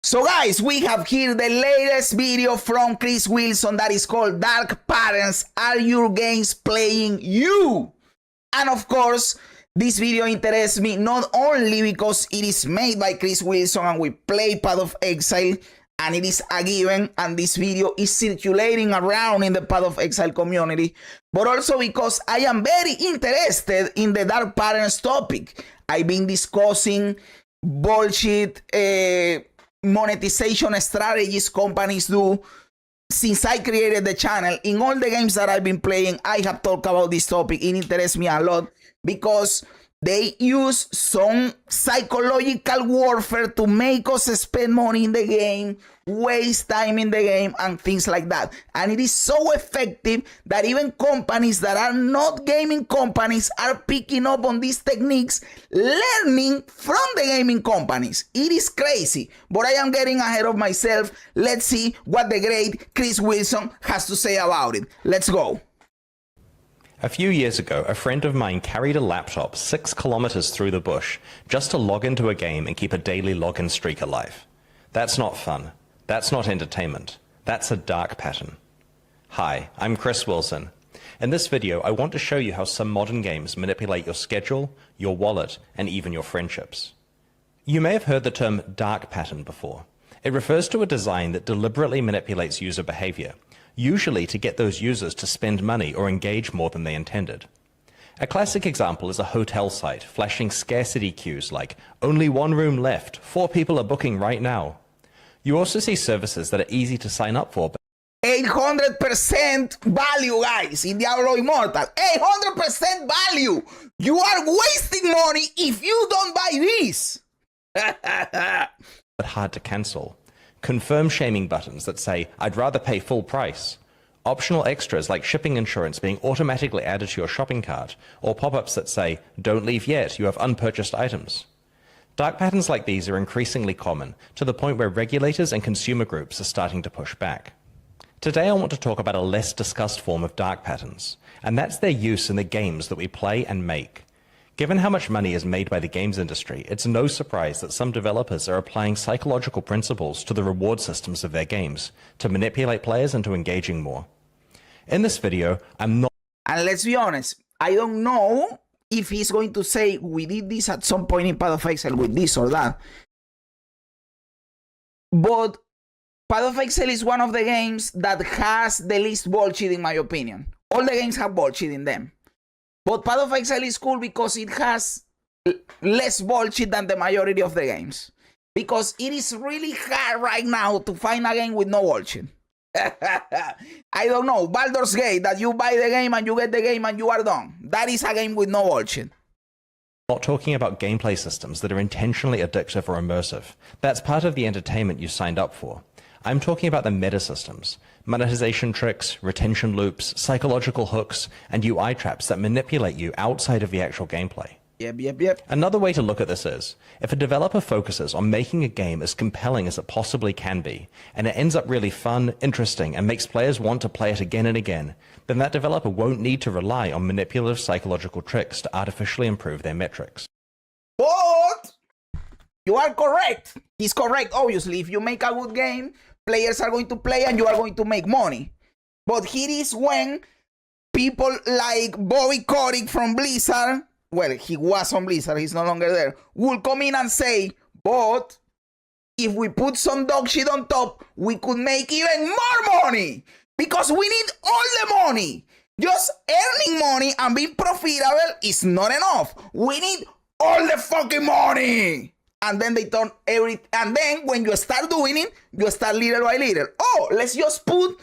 So guys, we have here the latest video from Chris Wilson that is called Dark Patterns. Are your games playing you? And of course, this video interests me not only because it is made by Chris Wilson and we play Path of Exile and it is a given and this video is circulating around in the Path of Exile community, but also because I am very interested in the Dark Patterns topic. I've been discussing bullshit monetization strategies companies do since I created the channel. In all the games that I've been playing, I have talked about this topic. It interests me a lot because they use some psychological warfare to make us spend money in the game, waste time in the game, and things like that. And it is so effective that even companies that are not gaming companies are picking up on these techniques, learning from the gaming companies. It is crazy, but I am getting ahead of myself. Let's see what the great Chris Wilson has to say about it. Let's go. A few years ago, a friend of mine carried a laptop 6 kilometers through the bush just to log into a game and keep a daily login streak alive. That's not fun. That's not entertainment. That's a dark pattern. Hi, I'm Chris Wilson. In this video, I want to show you how some modern games manipulate your schedule, your wallet, and even your friendships. You may have heard the term dark pattern before. It refers to a design that deliberately manipulates user behavior, usually to get those users to spend money or engage more than they intended. A classic example is a hotel site flashing scarcity cues like, only one room left, 4 people are booking right now. You also see services that are easy to sign up for. 800% value, guys, in Diablo Immortal. 800% value. You are wasting money if you don't buy this. But hard to cancel. Confirm shaming buttons that say, I'd rather pay full price. Optional extras like shipping insurance being automatically added to your shopping cart, or pop-ups that say, don't leave yet, you have unpurchased items. Dark patterns like these are increasingly common, to the point where regulators and consumer groups are starting to push back. Today I want to talk about a less discussed form of dark patterns, and that's their use in the games that we play and make. Given how much money is made by the games industry, it's no surprise that some developers are applying psychological principles to the reward systems of their games to manipulate players into engaging more. In this video, I'm not... And let's be honest, I don't know if he's going to say we did this at some point in Path of Exile with this or that. But Path of Exile is one of the games that has the least bullshit in my opinion. All the games have bullshit in them. But Path of Exile is cool because it has less bullshit than the majority of the games. Because it is really hard right now to find a game with no bullshit. I don't know, Baldur's Gate, that you buy the game and you get the game and you are done. That is a game with no bullshit. Not talking about gameplay systems that are intentionally addictive or immersive. That's part of the entertainment you signed up for. I'm talking about the meta systems, monetization tricks, retention loops, psychological hooks, and UI traps that manipulate you outside of the actual gameplay. Yep. Another way to look at this is, if a developer focuses on making a game as compelling as it possibly can be, and it ends up really fun, interesting, and makes players want to play it again and again, then that developer won't need to rely on manipulative psychological tricks to artificially improve their metrics. But you are correct. He's correct, obviously. If you make a good game, players are going to play and you are going to make money. But here is when people like Bobby Kotick from Blizzard, well, he was on Blizzard, he's no longer there, will come in and say, but if we put some dog shit on top, we could make even more money. Because we need all the money. Just earning money and being profitable is not enough. We need all the fucking money. And then they turn and then when you start doing it, you start little by little. Oh, let's just put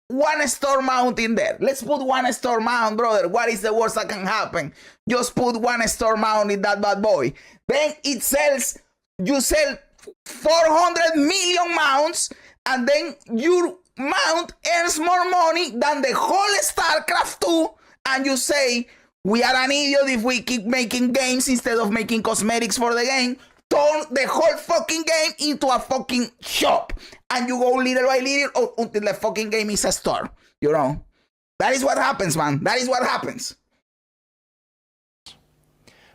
one store mount in there. Let's put one store mount, brother. What is the worst that can happen? Just put one store mount in that bad boy. Then it sells, you sell 400 million mounts, and then your mount earns more money than the whole StarCraft 2, and you say, we are an idiot if we keep making games instead of making cosmetics for the game. Turn the whole fucking game into a fucking shop. And you go little by little until the fucking game is a store. You know? That is what happens, man. That is what happens.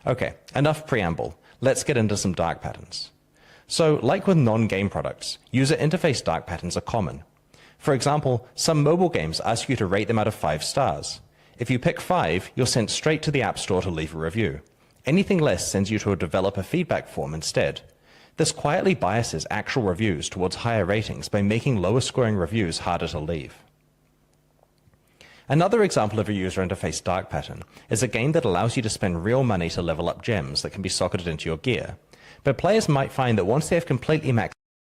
Okay, enough preamble. Let's get into some dark patterns. So, like with non-game products, user interface dark patterns are common. For example, some mobile games ask you to rate them out of 5 stars. If you pick 5, you're sent straight to the App Store to leave a review. Anything less sends you to a developer feedback form instead. This quietly biases actual reviews towards higher ratings by making lower scoring reviews harder to leave. Another example of a user interface dark pattern is a game that allows you to spend real money to level up gems that can be socketed into your gear. But players might find that once they have completely maxed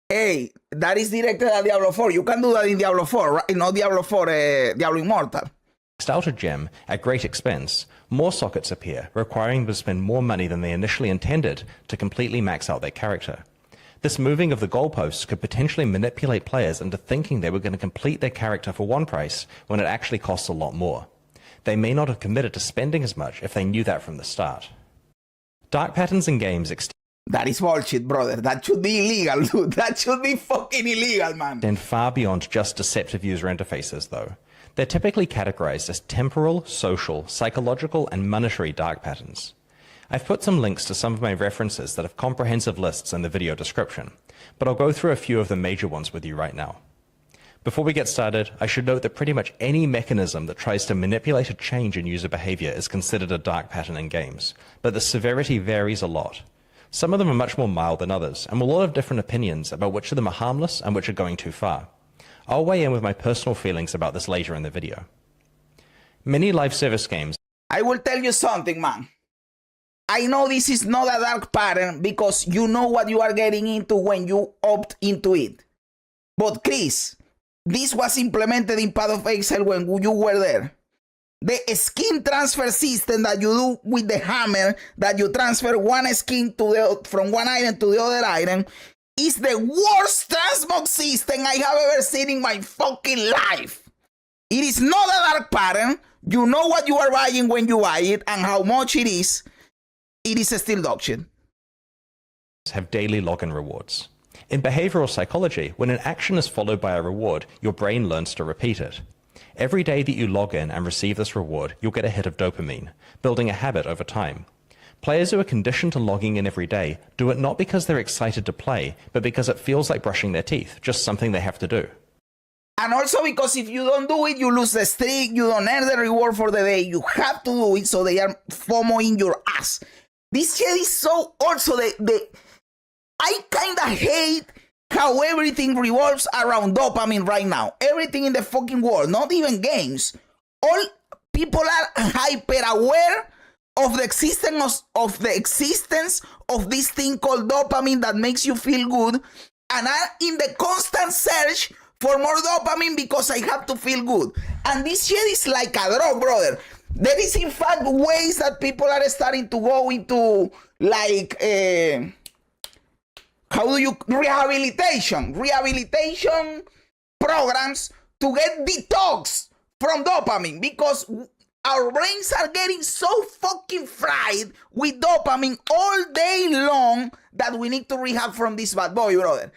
Hey, that is directed at Diablo 4. You can do that in Diablo 4, right? Not Diablo 4, Diablo Immortal. out a gem at great expense, more sockets appear, requiring them to spend more money than they initially intended to completely max out their character. This moving of the goalposts could potentially manipulate players into thinking they were going to complete their character for one price when it actually costs a lot more. They may not have committed to spending as much if they knew that from the start. Dark patterns in games That is bullshit, brother. That should be illegal, dude. That should be fucking illegal, man. extend far beyond just deceptive user interfaces, though. They're typically categorized as temporal, social, psychological, and monetary dark patterns. I've put some links to some of my references that have comprehensive lists in the video description, but I'll go through a few of the major ones with you right now. Before we get started, I should note that pretty much any mechanism that tries to manipulate a change in user behavior is considered a dark pattern in games, but the severity varies a lot. Some of them are much more mild than others, and we'll all have different opinions about which of them are harmless and which are going too far. I'll weigh in with my personal feelings about this later in the video. Many live service games I will tell you something, man. I know this is not a dark pattern because you know what you are getting into when you opt into it. But Chris, this was implemented in Path of Exile when you were there. The skin transfer system that you do with the hammer, that you transfer one skin from one item to the other item, is the worst transmog system I have ever seen in my fucking life. It is not a dark pattern. You know what you are buying when you buy it and how much it is. It is still dog shit. have daily login rewards. In behavioral psychology, when an action is followed by a reward, your brain learns to repeat it. Every day that you log in and receive this reward, you'll get a hit of dopamine, building a habit over time. Players who are conditioned to logging in every day do it not because they're excited to play, but because it feels like brushing their teeth, just something they have to do. And also because if you don't do it, you lose the streak, you don't earn the reward for the day. You have to do it, so they are FOMOing your ass. This shit is so also I kind of hate how everything revolves around dopamine right now. Everything in the fucking world, not even games. All people are hyper aware of the existence of this thing called dopamine that makes you feel good, and are in the constant search for more dopamine because I have to feel good. And this shit is like a drug, brother. There is in fact ways that people are starting to go into like rehabilitation programs to get detox from dopamine, because our brains are getting so fucking fried with dopamine all day long that we need to rehab from this bad boy, brother.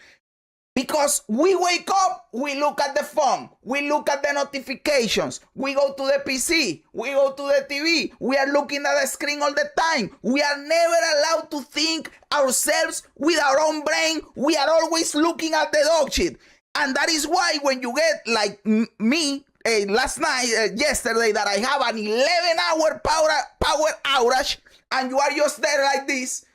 Because we wake up, we look at the phone, we look at the notifications, we go to the PC, we go to the TV, we are looking at the screen all the time. We are never allowed to think ourselves with our own brain. We are always looking at the dog shit. And that is why when you get like me, yesterday, that I have an 11-hour power outage, and you are just there like this.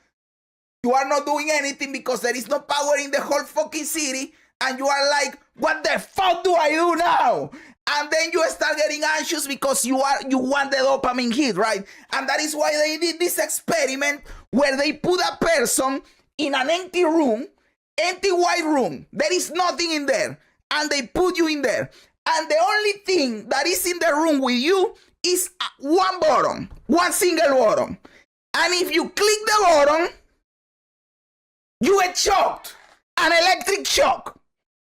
You are not doing anything because there is no power in the whole fucking city, and you are like, what the fuck do I do now? And then you start getting anxious because you want the dopamine hit, right? And that is why they did this experiment where they put a person in an empty room, empty white room. There is nothing in there, and they put you in there. And the only thing that is in the room with you is one button, one single button. And if you click the button, you get shocked, an electric shock.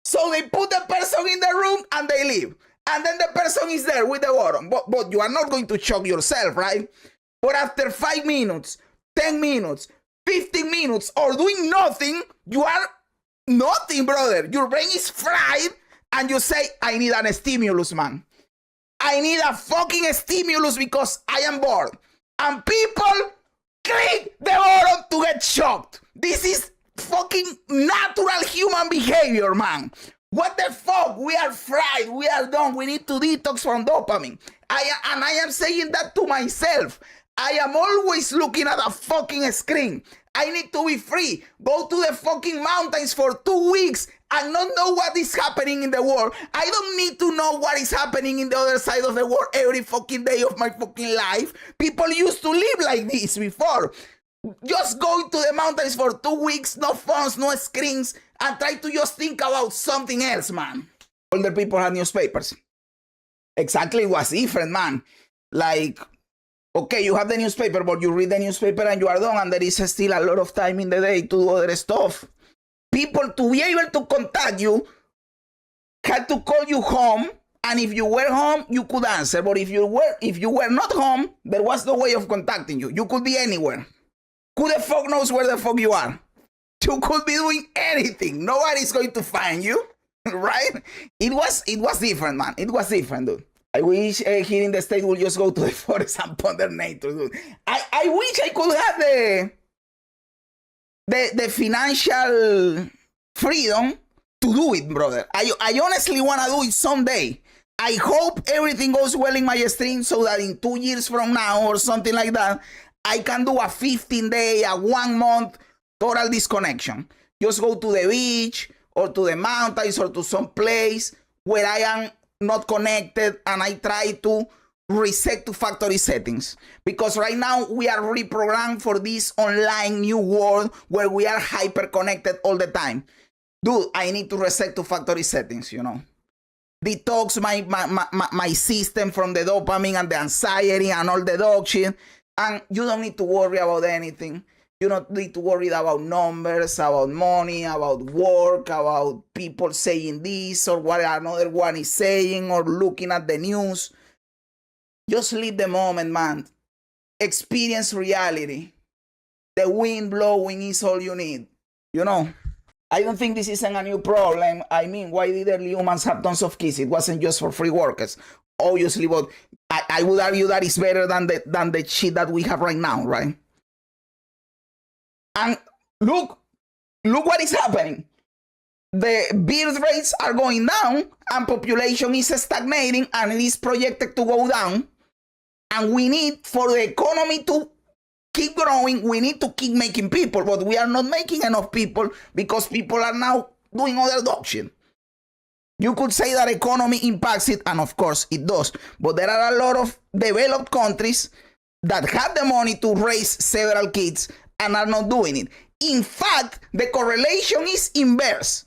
So they put the person in the room and they leave. And then the person is there with the button. But you are not going to shock yourself, right? But after 5 minutes, 10 minutes, 15 minutes, or doing nothing, you are nothing, brother. Your brain is fried, and you say, I need a stimulus, man. I need a fucking stimulus because I am bored. And people click the button to get shocked. This is fucking natural human behavior, man. What the fuck? We are fried. We are done. We need to detox from dopamine. I am saying that to myself. I am always looking at a fucking screen. I need to be free. Go to the fucking mountains for 2 weeks and not know what is happening in the world. I don't need to know what is happening in the other side of the world every fucking day of my fucking life. People used to live like this before. Just go to the mountains for 2 weeks, no phones, no screens, and try to just think about something else, man. Older people had newspapers. Exactly, it was different, man. Like, okay, you have the newspaper, but you read the newspaper and you are done, and there is still a lot of time in the day to do other stuff. People, to be able to contact you, had to call you home, and if you were home, you could answer. But if you were not home, there was no way of contacting you. You could be anywhere. Who the fuck knows where the fuck you are? You could be doing anything. Nobody's going to find you, right? It was different, man. It was different, dude. I wish here in the States we'll just go to the forest and ponder nature, dude. I wish I could have the financial freedom to do it, brother. I honestly want to do it someday. I hope everything goes well in my stream so that in 2 years from now or something like that, I can do a 15-day, a 1 month total disconnection. Just go to the beach or to the mountains or to some place where I am not connected and I try to reset to factory settings. Because right now we are reprogrammed for this online new world where we are hyper connected all the time. Dude, I need to reset to factory settings, you know. Detox my system from the dopamine and the anxiety and all the dog shit. And you don't need to worry about anything. You don't need to worry about numbers, about money, about work, about people saying this or what another one is saying or looking at the news. Just live the moment, man. Experience reality. The wind blowing is all you need. You know, I don't think this isn't a new problem. I mean, why did early humans have tons of kids? It wasn't just for free workers. Obviously, but I would argue that it's better than the shit that we have right now, right? And look what is happening. The birth rates are going down and population is stagnating and it is projected to go down. And we need, for the economy to keep growing, we need to keep making people, but we are not making enough people because people are now doing other dog shit. You could say that economy impacts it, and of course it does. But there are a lot of developed countries that have the money to raise several kids and are not doing it. In fact, the correlation is inverse.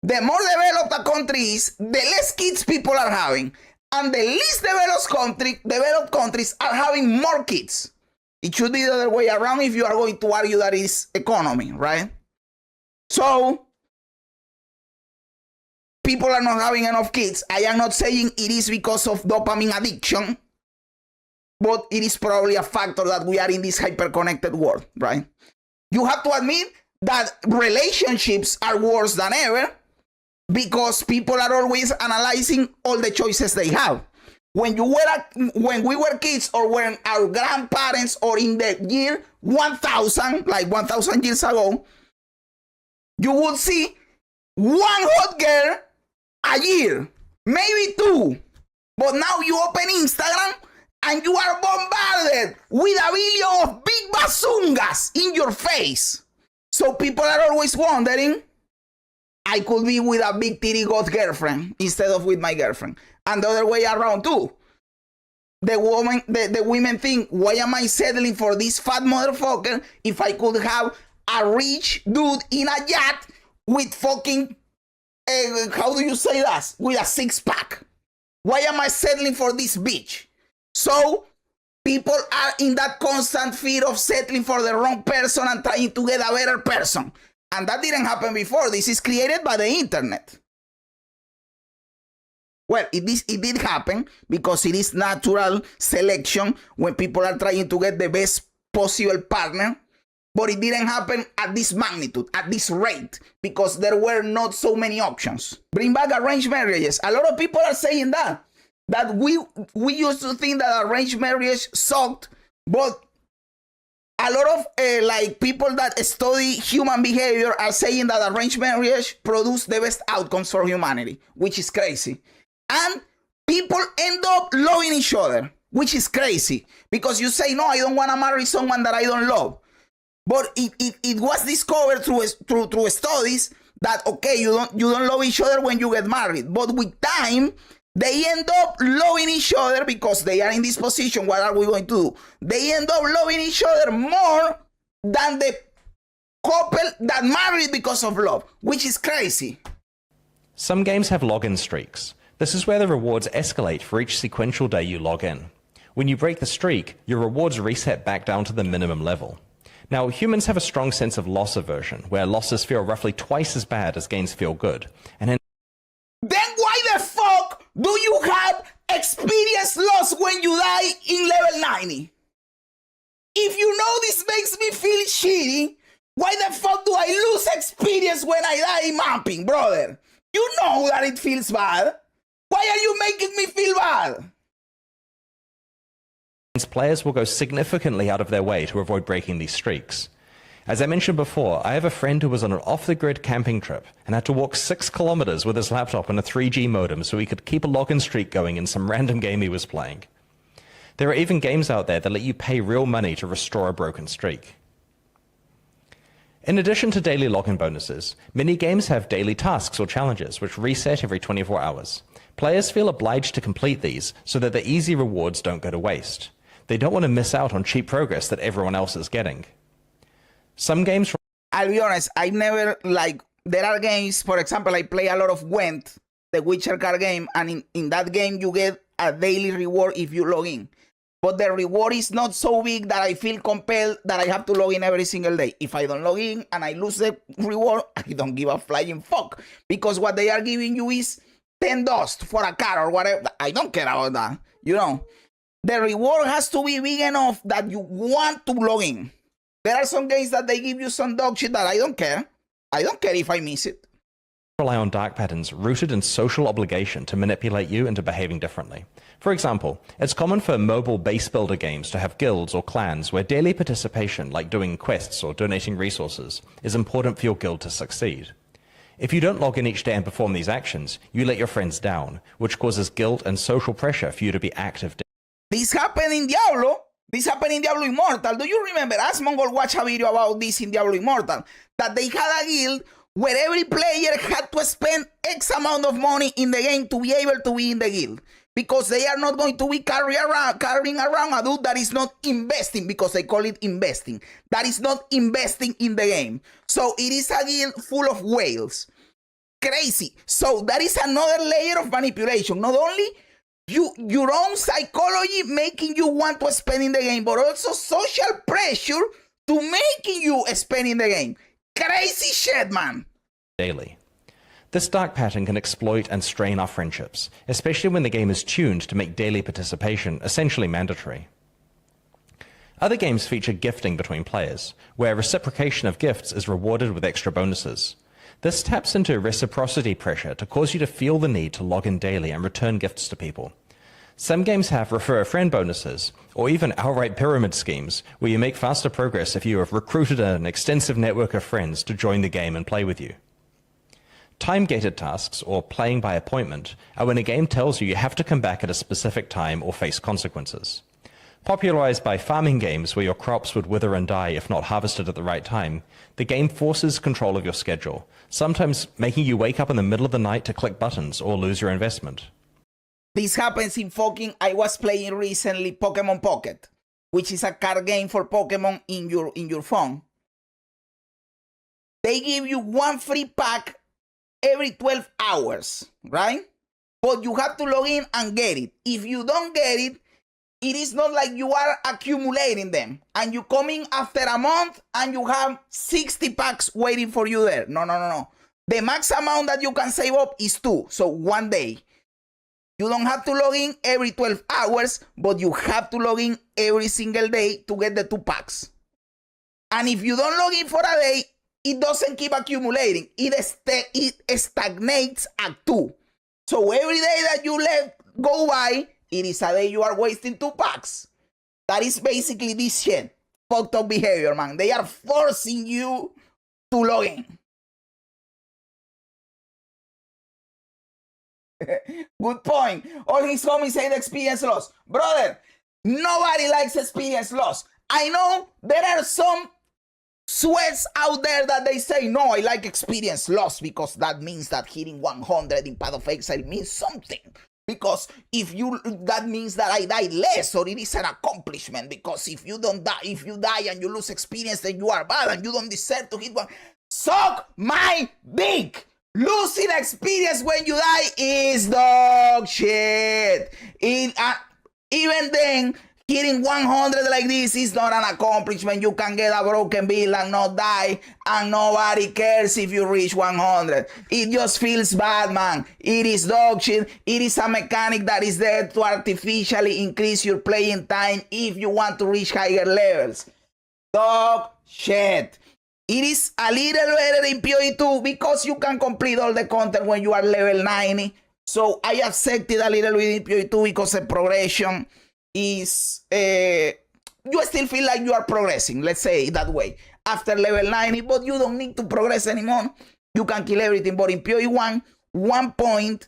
The more developed a country is, the less kids people are having. And the least developed countries are having more kids. It should be the other way around if you are going to argue that it's economy, right? So, people are not having enough kids. I am not saying it is because of dopamine addiction, but it is probably a factor that we are in this hyper-connected world, right? You have to admit that relationships are worse than ever because people are always analyzing all the choices they have. When we were kids or when our grandparents or in the year 1000, like 1000 years ago, you would see one hot girl a year, maybe 2. But now you open Instagram and you are bombarded with a billion of big basungas in your face. So people are always wondering, I could be with a big titty goth girlfriend instead of with my girlfriend. And the other way around too. The women think, why am I settling for this fat motherfucker if I could have a rich dude in a yacht with fucking, how do you say that? With a 6-pack. Why am I settling for this bitch? So people are in that constant fear of settling for the wrong person and trying to get a better person. And that didn't happen before. This is created by the internet. Well, it did happen because it is natural selection when people are trying to get the best possible partner. But it didn't happen at this magnitude, at this rate, because there were not so many options. Bring back arranged marriages. A lot of people are saying that we used to think that arranged marriage sucked, but a lot of like people that study human behavior are saying that arranged marriage produce the best outcomes for humanity, which is crazy. And people end up loving each other, which is crazy, because you say, no, I don't want to marry someone that I don't love. But it was discovered through studies that, okay, you don't love each other when you get married, but with time they end up loving each other because they are in this position. What are we going to do? They end up loving each other more than the couple that married because of love, which is crazy. Some games have login streaks. This is where the rewards escalate for each sequential day you log in. When you break the streak, your rewards reset back down to the minimum level. Now, humans have a strong sense of loss aversion, where losses feel roughly twice as bad as gains feel good. And then why the fuck do you have experience loss when you die in level 90? If you know this makes me feel shitty, why the fuck do I lose experience when I die in mapping, brother? You know that it feels bad. Why are you making me feel bad? Players will go significantly out of their way to avoid breaking these streaks. As I mentioned before, I have a friend who was on an off-the-grid camping trip and had to walk 6 kilometers with his laptop and a 3G modem so he could keep a login streak going in some random game he was playing. There are even games out there that let you pay real money to restore a broken streak. In addition to daily login bonuses, many games have daily tasks or challenges which reset every 24 hours. Players feel obliged to complete these so that the easy rewards don't go to waste. They don't want to miss out on cheap progress that everyone else is getting. Some games... I'll be honest, I never, there are games, for example, I play a lot of Gwent, the Witcher card game, and in that game you get a daily reward if you log in. But the reward is not so big that I feel compelled that I have to log in every single day. If I don't log in and I lose the reward, I don't give a flying fuck. Because what they are giving you is 10 dust for a car or whatever. I don't care about that, you know. The reward has to be big enough that you want to log in. There are some games that they give you some dog shit that I don't care. I don't care if I miss it. Rely on dark patterns rooted in social obligation to manipulate you into behaving differently. For example, it's common for mobile base builder games to have guilds or clans where daily participation, like doing quests or donating resources, is important for your guild to succeed. If you don't log in each day and perform these actions, you let your friends down, which causes guilt and social pressure for you to be active. This happened in Diablo. This happened in Diablo Immortal. Do you remember? Asmongold watched a video about this in Diablo Immortal. That they had a guild where every player had to spend X amount of money in the game to be able to be in the guild. Because they are not going to be carrying around a dude that is not investing, because they call it investing. That is not investing in the game. So it is a guild full of whales. Crazy. So that is another layer of manipulation. Not only your own psychology making you want to spend in the game, but also social pressure to making you spend in the game. Crazy shit, man. Daily. This dark pattern can exploit and strain our friendships, especially when the game is tuned to make daily participation essentially mandatory. Other games feature gifting between players, where reciprocation of gifts is rewarded with extra bonuses. This taps into reciprocity pressure to cause you to feel the need to log in daily and return gifts to people. Some games have refer a friend bonuses, or even outright pyramid schemes, where you make faster progress if you have recruited an extensive network of friends to join the game and play with you. Time-gated tasks, or playing by appointment, are when a game tells you have to come back at a specific time or face consequences. Popularized by farming games where your crops would wither and die if not harvested at the right time, the game forces control of your schedule, sometimes making you wake up in the middle of the night to click buttons or lose your investment. This happens in I was playing recently Pokemon Pocket, which is a card game for Pokemon in your phone. They give you one free pack every 12 hours, right? But you have to log in and get it. If you don't get it, it is not like you are accumulating them and you come in after a month and you have 60 packs waiting for you there. No. The max amount that you can save up is 2, so 1 day. You don't have to log in every 12 hours, but you have to log in every single day to get the 2 packs. And if you don't log in for a day, it doesn't keep accumulating. It stagnates at 2. So every day that you let go by, it is a day you are wasting 2 packs. That is basically this shit. fucked up behavior, man. They are forcing you to log in. Good point. All his homies hate experience loss. Brother, nobody likes experience loss. I know there are some sweats out there that they say, no, I like experience loss because that means that hitting 100 in Path of Exile means something. Because that means that I die less, or it is an accomplishment. Because if you die and you lose experience, then you are bad and you don't deserve to hit one. Suck my dick! Losing experience when you die is dog shit. Even then, hitting 100 like this is not an accomplishment. You can get a broken bill and not die, and nobody cares if you reach 100. It just feels bad, man. It is dog shit. It is a mechanic that is there to artificially increase your playing time if you want to reach higher levels. Dog shit. It is a little better in PoE 2 because you can complete all the content when you are level 90. So I accepted a little bit in PoE 2 because the progression is... you still feel like you are progressing, let's say it that way, after level 90, but you don't need to progress anymore. You can kill everything, but in PoE 1 point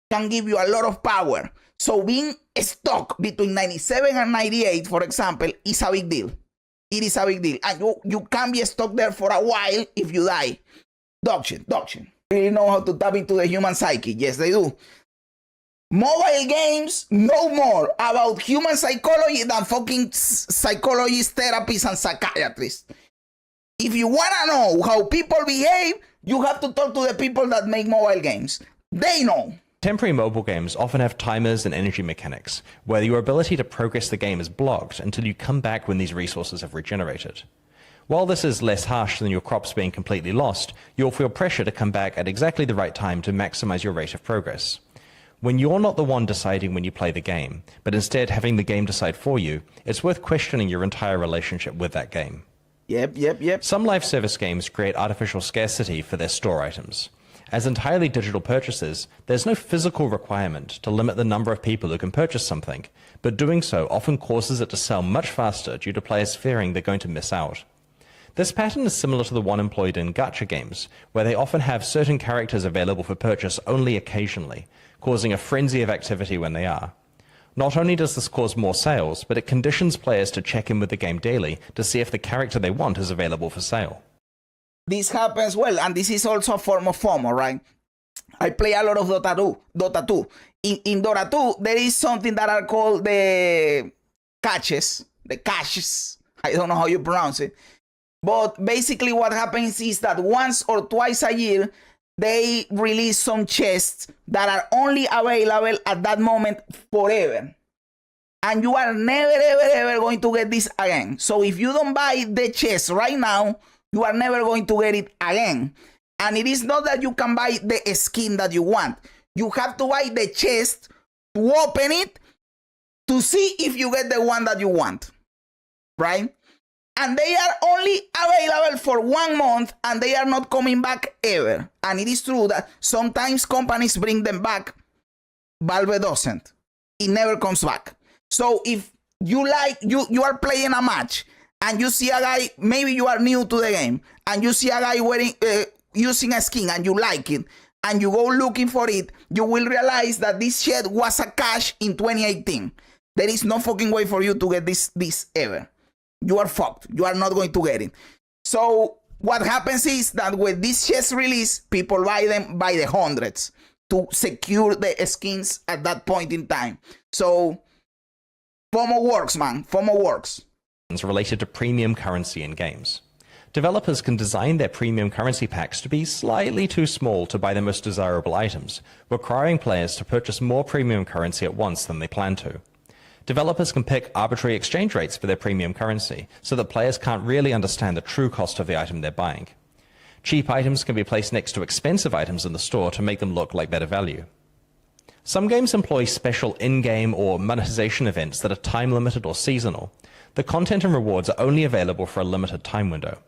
can give you a lot of power. So being stuck between 97 and 98, for example, is a big deal. It is a big deal. And you can be stuck there for a while if you die. Dog shit. Really know how to tap into the human psyche. Yes, they do. Mobile games know more about human psychology than fucking psychologists, therapists, and psychiatrists. If you want to know how people behave, you have to talk to the people that make mobile games. They know. Contemporary mobile games often have timers and energy mechanics, where your ability to progress the game is blocked until you come back when these resources have regenerated. While this is less harsh than your crops being completely lost, you'll feel pressure to come back at exactly the right time to maximize your rate of progress. When you're not the one deciding when you play the game, but instead having the game decide for you, it's worth questioning your entire relationship with that game. Yep. Some live service games create artificial scarcity for their store items. As entirely digital purchases, there's no physical requirement to limit the number of people who can purchase something, but doing so often causes it to sell much faster due to players fearing they're going to miss out. This pattern is similar to the one employed in gacha games, where they often have certain characters available for purchase only occasionally, causing a frenzy of activity when they are. Not only does this cause more sales, but it conditions players to check in with the game daily to see if the character they want is available for sale. This happens well, and this is also a form of FOMO, right? I play a lot of Dota 2. In Dota 2, there is something that are called the caches. I don't know how you pronounce it. But basically what happens is that once or twice a year, they release some chests that are only available at that moment forever. And you are never, ever going to get this again. So if you don't buy the chest right now, you are never going to get it again. And it is not that you can buy the skin that you want. You have to buy the chest to open it to see if you get the one that you want. Right? And they are only available for 1 month and they are not coming back ever. And it is true that sometimes companies bring them back. Valve doesn't. It never comes back. So if you are playing a match and you see a guy, maybe you are new to the game, and you see a guy wearing using a skin and you like it, and you go looking for it, you will realize that this shit was a cache in 2018. There is no fucking way for you to get this ever. You are fucked. You are not going to get it. So what happens is that when this chest release, people buy them by the hundreds to secure the skins at that point in time. So FOMO works, man. FOMO works. Related to premium currency in games. Developers can design their premium currency packs to be slightly too small to buy the most desirable items, requiring players to purchase more premium currency at once than they plan to. Developers can pick arbitrary exchange rates for their premium currency, so that players can't really understand the true cost of the item they're buying. Cheap items can be placed next to expensive items in the store to make them look like better value. Some games employ special in-game or monetization events that are time-limited or seasonal. The content and rewards are only available for a limited time window.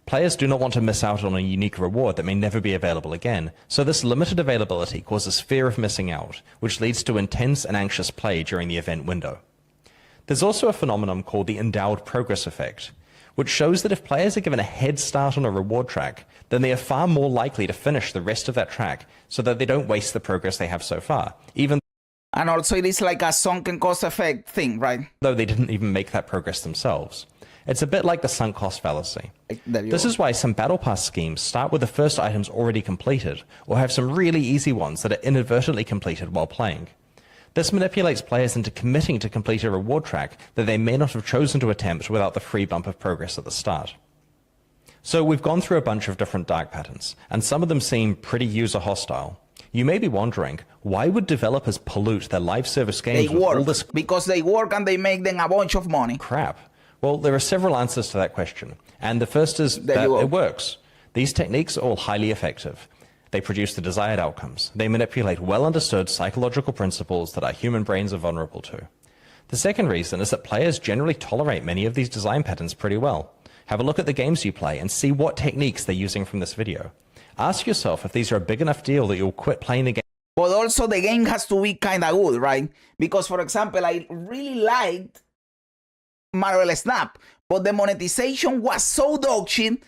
Players do not want to miss out on a unique reward that may never be available again, so this limited availability causes fear of missing out, which leads to intense and anxious play during the event window. There's also a phenomenon called the endowed progress effect. which shows that if players are given a head start on a reward track, then they are far more likely to finish the rest of that track so that they don't waste the progress they have so far, even And also it is like a sunken cost effect thing, right? though they didn't even make that progress themselves. It's a bit like the sunk cost fallacy. This is why some battle pass schemes start with the first items already completed, or have some really easy ones that are inadvertently completed while playing. This manipulates players into committing to complete a reward track that they may not have chosen to attempt without the free bump of progress at the start. So we've gone through a bunch of different dark patterns, and some of them seem pretty user hostile. You may be wondering, why would developers pollute their live service games with all this because they work and they make them a bunch of money. crap? Well, there are several answers to that question, and the first is that it works. These techniques are all highly effective. They produce the desired outcomes. They manipulate well-understood psychological principles that our human brains are vulnerable to. The second reason is that players generally tolerate many of these design patterns pretty well. Have a look at the games you play and see what techniques they're using from this video. Ask yourself if these are a big enough deal that you'll quit playing the game. But also the game has to be kind of good, right? Because, for example, I really liked Marvel Snap, but the monetization was so dog shit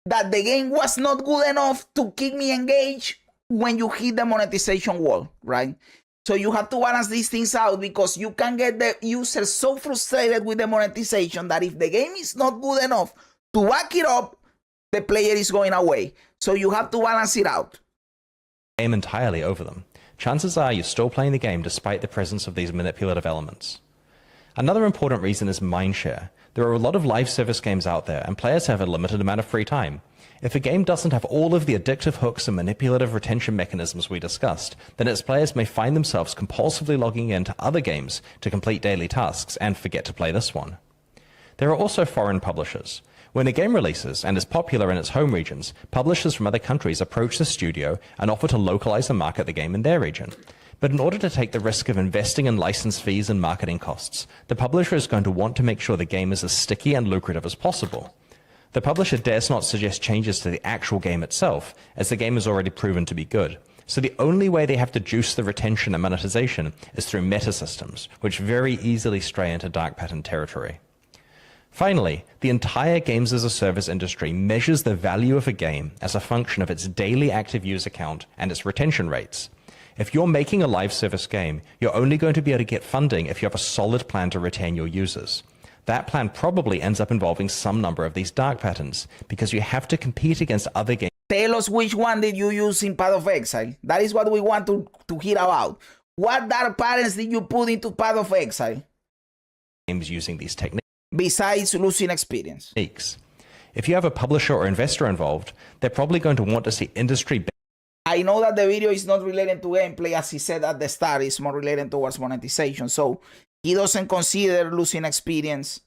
that the game was not good enough to keep me engaged when you hit the monetization wall, right? So you have to balance these things out, because you can get the user so frustrated with the monetization that if the game is not good enough to back it up, the player is going away. So you have to balance it out. Game entirely over them. Chances are you're still playing the game despite the presence of these manipulative elements. Another important reason is mindshare. There are a lot of live service games out there, and players have a limited amount of free time. If a game doesn't have all of the addictive hooks and manipulative retention mechanisms we discussed, then its players may find themselves compulsively logging into other games to complete daily tasks and forget to play this one. There are also foreign publishers. When a game releases and is popular in its home regions, publishers from other countries approach the studio and offer to localize and market the game in their region. But in order to take the risk of investing in license fees and marketing costs, the publisher is going to want to make sure the game is as sticky and lucrative as possible. The publisher dares not suggest changes to the actual game itself, as the game is already proven to be good. So the only way they have to juice the retention and monetization is through meta systems, which very easily stray into dark pattern territory. Finally, the entire games as a service industry measures the value of a game as a function of its daily active user count and its retention rates. If you're making a live service game, you're only going to be able to get funding if you have a solid plan to retain your users. That plan probably ends up involving some number of these dark patterns, because you have to compete against other games. Tell us which one did you use in Path of Exile. That is what we want to hear about. What dark patterns did you put into Path of Exile? Games using these techniques. Besides losing experience. If you have a publisher or investor involved, they're probably going to want to see industry. I know that the video is not related to gameplay, as he said at the start, it's more related towards monetization. So he doesn't consider losing experience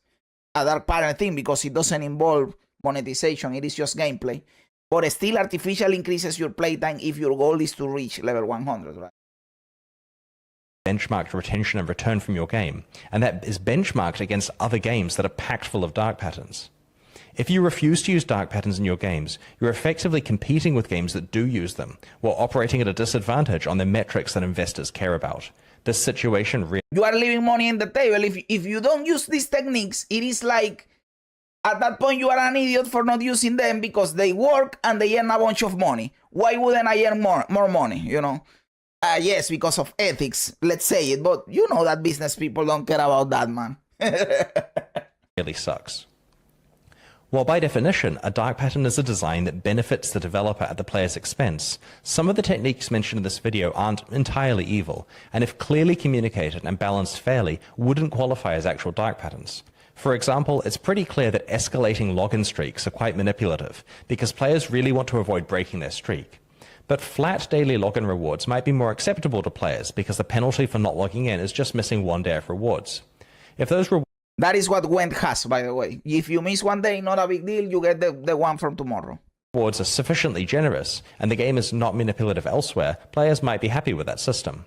a dark pattern thing, because it doesn't involve monetization, it is just gameplay. But it still artificially increases your playtime if your goal is to reach level 100, right? Benchmarked retention and return from your game, and that is benchmarked against other games that are packed full of dark patterns. If you refuse to use dark patterns in your games, you're effectively competing with games that do use them, while operating at a disadvantage on the metrics that investors care about. This situation you are leaving money on the table. If you don't use these techniques, it is like, at that point you are an idiot for not using them, because they work and they earn a bunch of money. Why wouldn't I earn more money, you know? Yes, because of ethics, let's say it, but you know that business people don't care about that, man. really sucks. While by definition, a dark pattern is a design that benefits the developer at the player's expense, some of the techniques mentioned in this video aren't entirely evil, and if clearly communicated and balanced fairly, wouldn't qualify as actual dark patterns. For example, it's pretty clear that escalating login streaks are quite manipulative, because players really want to avoid breaking their streak. But flat daily login rewards might be more acceptable to players, because the penalty for not logging in is just missing one day of rewards. If those That is what Gwent has, by the way. If you miss one day, not a big deal, you get the one from tomorrow. Rewards are sufficiently generous, and the game is not manipulative elsewhere, players might be happy with that system.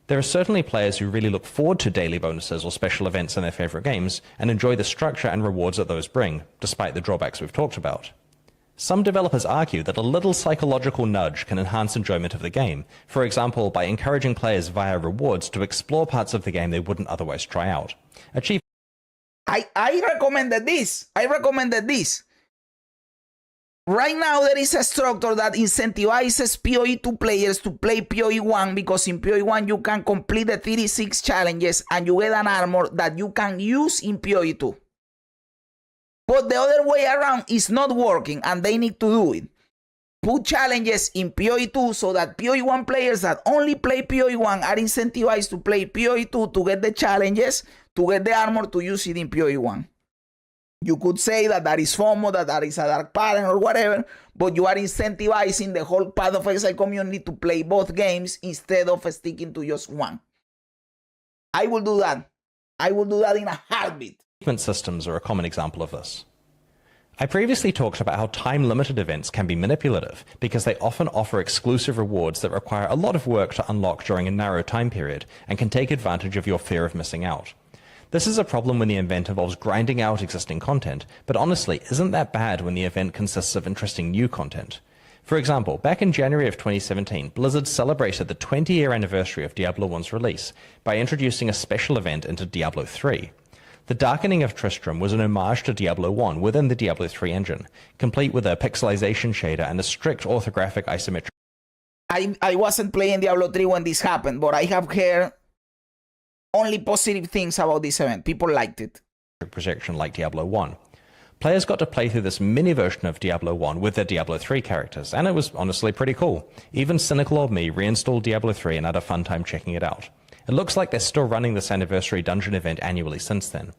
There are certainly players who really look forward to daily bonuses or special events in their favorite games, and enjoy the structure and rewards that those bring, despite the drawbacks we've talked about. Some developers argue that a little psychological nudge can enhance enjoyment of the game, for example by encouraging players via rewards to explore parts of the game they wouldn't otherwise try out. I recommended this. Right now, there is a structure that incentivizes PoE2 players to play PoE1 because in PoE1 you can complete the 36 challenges and you get an armor that you can use in PoE2. But the other way around is not working and they need to do it. Put challenges in PoE2 so that PoE1 players that only play PoE1 are incentivized to play PoE2 to get the challenges, to get the armor, to use it in PoE1. You could say that that is FOMO, that is a dark pattern or whatever, but you are incentivizing the whole Path of Exile community to play both games instead of sticking to just one. I will do that. I will do that in a heartbeat. Achievement systems are a common example of this. I previously talked about how time-limited events can be manipulative because they often offer exclusive rewards that require a lot of work to unlock during a narrow time period and can take advantage of your fear of missing out. This is a problem when the event involves grinding out existing content, but honestly, isn't that bad when the event consists of interesting new content? For example, back in January of 2017, Blizzard celebrated the 20-year anniversary of Diablo 1's release by introducing a special event into Diablo 3. The Darkening of Tristram was an homage to Diablo 1 within the Diablo 3 engine, complete with a pixelization shader and a strict orthographic isometric. I wasn't playing Diablo 3 when this happened, but I have heard only positive things about this event. People liked it. Projection like Diablo 1. Players got to play through this mini version of Diablo 1 with their Diablo 3 characters, and it was honestly pretty cool. Even cynical old me reinstalled Diablo 3 and had a fun time checking it out. It looks like they're still running this anniversary dungeon event annually since then.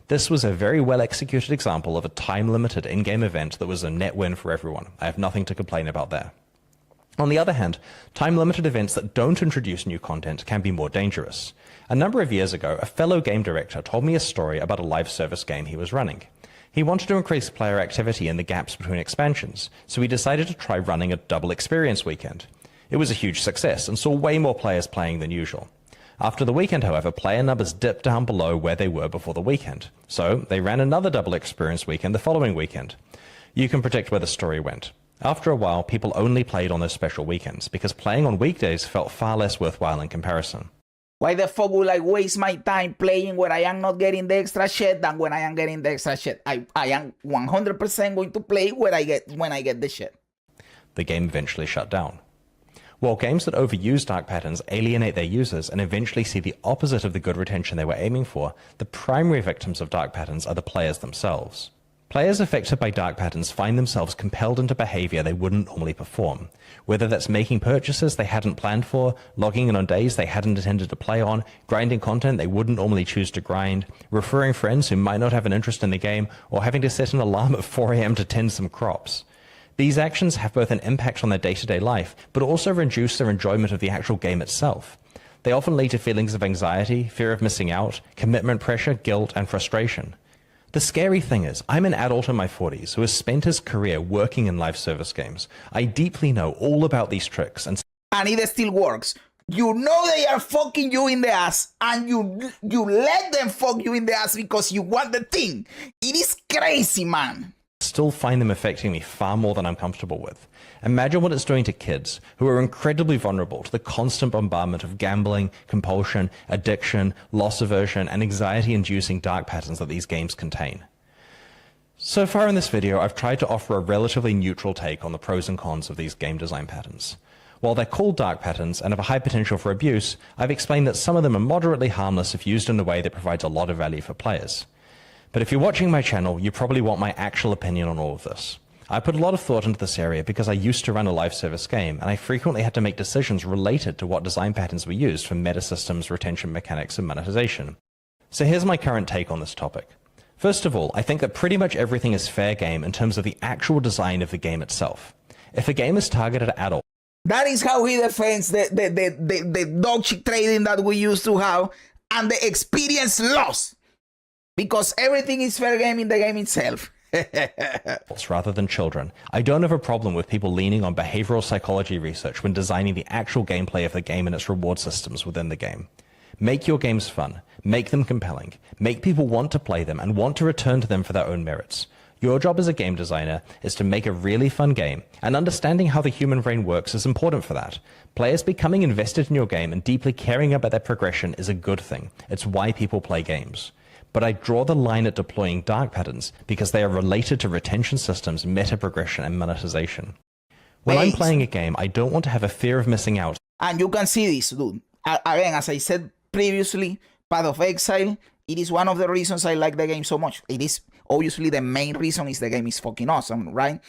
This was a very well executed example of a time-limited in-game event that was a net win for everyone. I have nothing to complain about there. On the other hand, time-limited events that don't introduce new content can be more dangerous. A number of years ago, a fellow game director told me a story about a live service game he was running. He wanted to increase player activity in the gaps between expansions, so he decided to try running a double experience weekend. It was a huge success and saw way more players playing than usual. After the weekend, however, player numbers dipped down below where they were before the weekend, so they ran another double experience weekend the following weekend. You can predict where the story went. After a while, people only played on those special weekends because playing on weekdays felt far less worthwhile in comparison. Why the fuck would I waste my time playing where I am not getting the extra shit than when I am getting the extra shit? I am 100% going to play when I get the shit. The game eventually shut down. While games that overuse dark patterns alienate their users and eventually see the opposite of the good retention they were aiming for, the primary victims of dark patterns are the players themselves. Players affected by dark patterns find themselves compelled into behavior they wouldn't normally perform, whether that's making purchases they hadn't planned for, logging in on days they hadn't intended to play on, grinding content they wouldn't normally choose to grind, referring friends who might not have an interest in the game, or having to set an alarm at 4 a.m. to tend some crops. These actions have both an impact on their day-to-day life, but also reduce their enjoyment of the actual game itself. They often lead to feelings of anxiety, fear of missing out, commitment pressure, guilt, and frustration. The scary thing is, I'm an adult in my 40s who has spent his career working in live service games. I deeply know all about these tricks and it still works. You know they are fucking you in the ass and you let them fuck you in the ass because you want the thing. It is crazy, man. Still find them affecting me far more than I'm comfortable with. Imagine what it's doing to kids who are incredibly vulnerable to the constant bombardment of gambling, compulsion, addiction, loss aversion, and anxiety-inducing dark patterns that these games contain. So far in this video, I've tried to offer a relatively neutral take on the pros and cons of these game design patterns. While they're called dark patterns and have a high potential for abuse, I've explained that some of them are moderately harmless if used in a way that provides a lot of value for players. But if you're watching my channel, you probably want my actual opinion on all of this. I put a lot of thought into this area because I used to run a live service game, and I frequently had to make decisions related to what design patterns were used for meta systems, retention mechanics, and monetization. So here's my current take on this topic. First of all, I think that pretty much everything is fair game in terms of the actual design of the game itself. If a game is targeted at adults, that is how he defends the dog shit trading that we used to have and the experience loss. Because everything is fair game in the game itself. rather than children, I don't have a problem with people leaning on behavioral psychology research when designing the actual gameplay of the game and its reward systems within the game. Make your games fun, make them compelling, make people want to play them and want to return to them for their own merits. Your job as a game designer is to make a really fun game, and understanding how the human brain works is important for that. Players becoming invested in your game and deeply caring about their progression is a good thing. It's why people play games. but I draw the line at deploying dark patterns because they are related to retention systems, meta progression, and monetization. When I'm playing a game, I don't want to have a fear of missing out. And you can see this, dude. Again, as I said previously, Path of Exile, it is one of the reasons I like the game so much. It is obviously the main reason is the game is fucking awesome, right?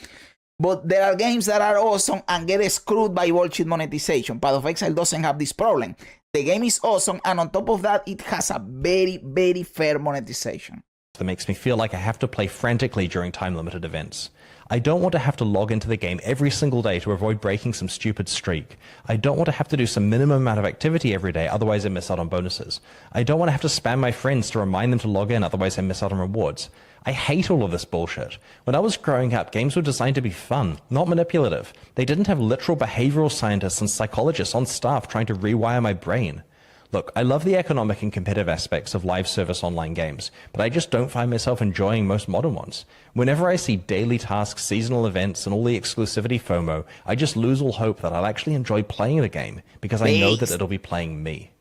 But there are games that are awesome and get screwed by bullshit monetization. Path of Exile doesn't have this problem. The game is awesome, and on top of that, it has a very, very fair monetization. That makes me feel like I have to play frantically during time-limited events. I don't want to have to log into the game every single day to avoid breaking some stupid streak. I don't want to have to do some minimum amount of activity every day, otherwise I miss out on bonuses. I don't want to have to spam my friends to remind them to log in, otherwise I miss out on rewards. I hate all of this bullshit. When I was growing up, games were designed to be fun, not manipulative. They didn't have literal behavioral scientists and psychologists on staff trying to rewire my brain. Look, I love the economic and competitive aspects of live service online games, but I just don't find myself enjoying most modern ones. Whenever I see daily tasks, seasonal events, and all the exclusivity FOMO, I just lose all hope that I'll actually enjoy playing the game, because I know that it'll be playing me.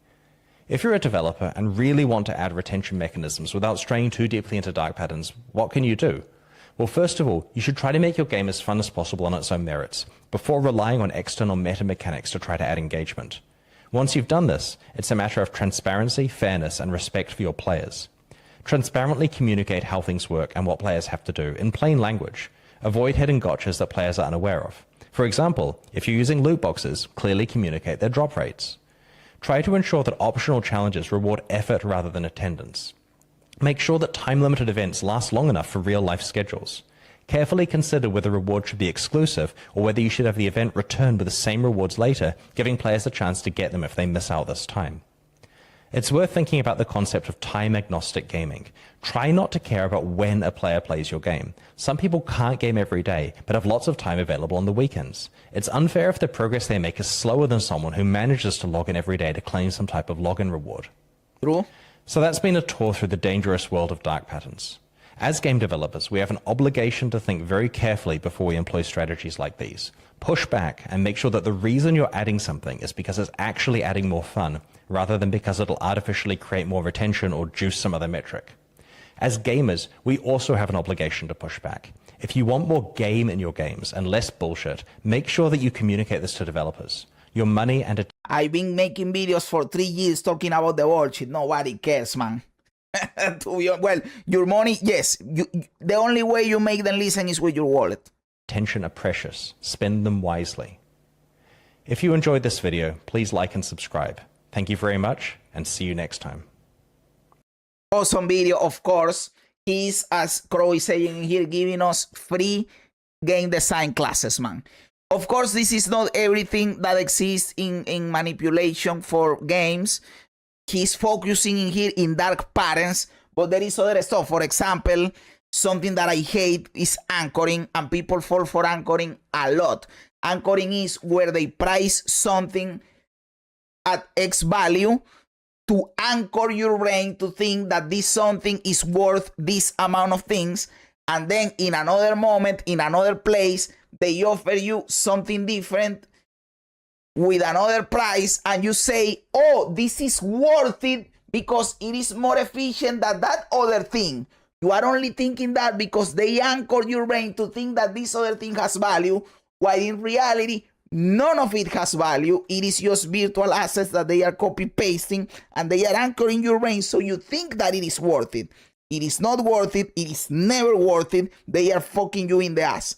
If you're a developer and really want to add retention mechanisms without straying too deeply into dark patterns, what can you do? Well, first of all, you should try to make your game as fun as possible on its own merits, before relying on external meta mechanics to try to add engagement. Once you've done this, it's a matter of transparency, fairness, and respect for your players. Transparently communicate how things work and what players have to do in plain language. Avoid hidden gotchas that players are unaware of. For example, if you're using loot boxes, clearly communicate their drop rates. Try to ensure that optional challenges reward effort rather than attendance. Make sure that time-limited events last long enough for real-life schedules. Carefully consider whether rewards should be exclusive or whether you should have the event return with the same rewards later, giving players a chance to get them if they miss out this time. It's worth thinking about the concept of time-agnostic gaming. Try not to care about when a player plays your game. Some people can't game every day, but have lots of time available on the weekends. It's unfair if the progress they make is slower than someone who manages to log in every day to claim some type of login reward. True. So that's been a tour through the dangerous world of dark patterns. As game developers, we have an obligation to think very carefully before we employ strategies like these. Push back and make sure that the reason you're adding something is because it's actually adding more fun, rather than because it'll artificially create more retention or juice some other metric. As gamers, we also have an obligation to push back. If you want more game in your games and less bullshit, make sure that you communicate this to developers. Your money and I've been making videos for 3 years talking about the bullshit. Nobody cares, man. Well, your money, yes. The only way you make them listen is with your wallet. attention are precious. Spend them wisely. If you enjoyed this video, please like and subscribe. Thank you very much, and see you next time. Awesome video, of course. He's, as Crow is saying here, giving us free game design classes, man. Of course, this is not everything that exists in manipulation for games. He's focusing in here in dark patterns, but there is other stuff. For example, something that I hate is anchoring, and people fall for anchoring a lot. Anchoring is where they price something at X value to anchor your brain to think that this something is worth this amount of things, and then in another moment, in another place, they offer you something different with another price, and you say, oh, this is worth it because it is more efficient than that other thing. You are only thinking that because they anchored your brain to think that this other thing has value, while in reality, none of it has value. It is just virtual assets that they are copy-pasting, and they are anchoring your brain so you think that it is worth it. It is not worth it. It is never worth it. They are fucking you in the ass.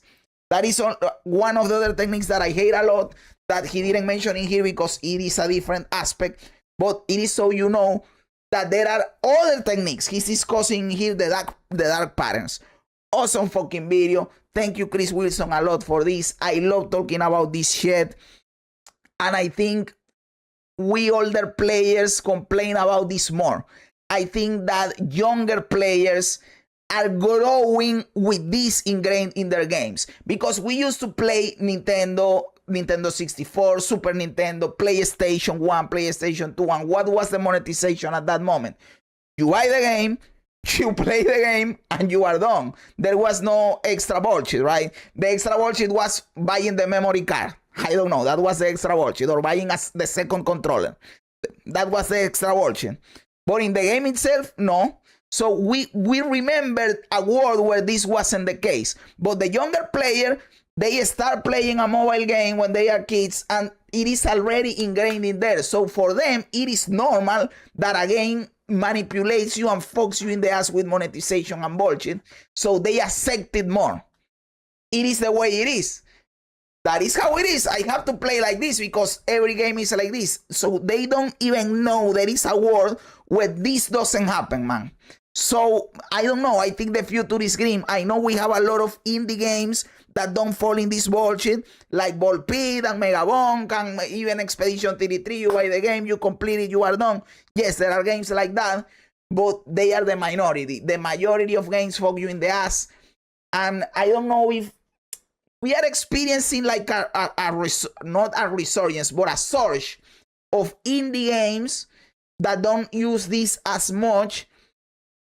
That is one of the other techniques that I hate a lot, that he didn't mention in here because it is a different aspect. But it is so you know that there are other techniques. He's discussing here the dark patterns. Awesome fucking video. Thank you, Chris Wilson, a lot for this. I love talking about this shit. And I think we older players complain about this more. I think that younger players are growing with this ingrained in their games. Because we used to play Nintendo 64, Super Nintendo, PlayStation 1, PlayStation 2, and what was the monetization at that moment? You buy the game, you play the game, and you are done. There was no extra bullshit, right? The extra bullshit was buying the memory card. I don't know, that was the extra bullshit, or buying the second controller. That was the extra bullshit. But in the game itself, no. So we remember a world where this wasn't the case. But the younger player, they start playing a mobile game when they are kids, and it is already ingrained in there. So for them, it is normal that a game manipulates you and fucks you in the ass with monetization and bullshit. So they accept it more. It is the way it is. That is how it is. I have to play like this because every game is like this. So they don't even know there is a world where this doesn't happen, man. So I don't know. I think the future is grim. I know we have a lot of indie games that don't fall in this bullshit, like Ball Pit and Megabonk and even Expedition 33. You buy the game, you complete it, you are done. Yes, there are games like that, but they are the minority. The majority of games fuck you in the ass. And I don't know if we are experiencing like not a resurgence, but a surge of indie games that don't use this as much.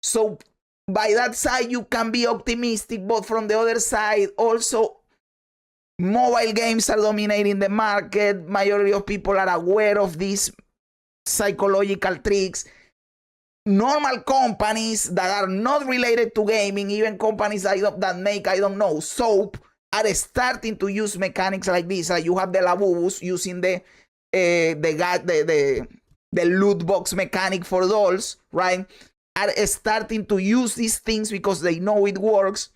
So by that side, you can be optimistic, but from the other side, also mobile games are dominating the market. Majority of people are aware of these psychological tricks. Normal companies that are not related to gaming, even companies that make, I don't know, soap, are starting to use mechanics like this. Like you have the Labubus using the loot box mechanic for dolls, right? Are starting to use these things because they know it works.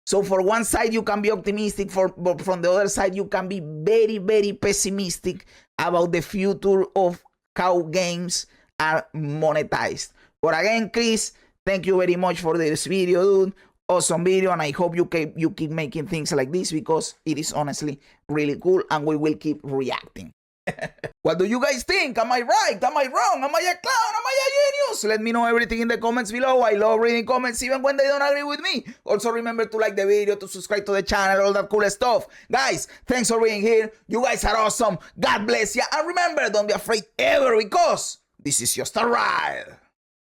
So for one side, you can be optimistic, but from the other side, you can be very, very pessimistic about the future of how games are monetized. But again, Chris, thank you very much for this video, dude. Awesome video, and I hope you keep making things like this because it is honestly really cool, and we will keep reacting. What do you guys think? Am I right? Am I wrong? Am I a clown? Am I a genius? Let me know everything in the comments below. I love reading comments even when they don't agree with me. Also remember to like the video, to subscribe to the channel, all that cool stuff. Guys, thanks for being here. You guys are awesome. God bless you. And remember, don't be afraid ever because this is just a ride.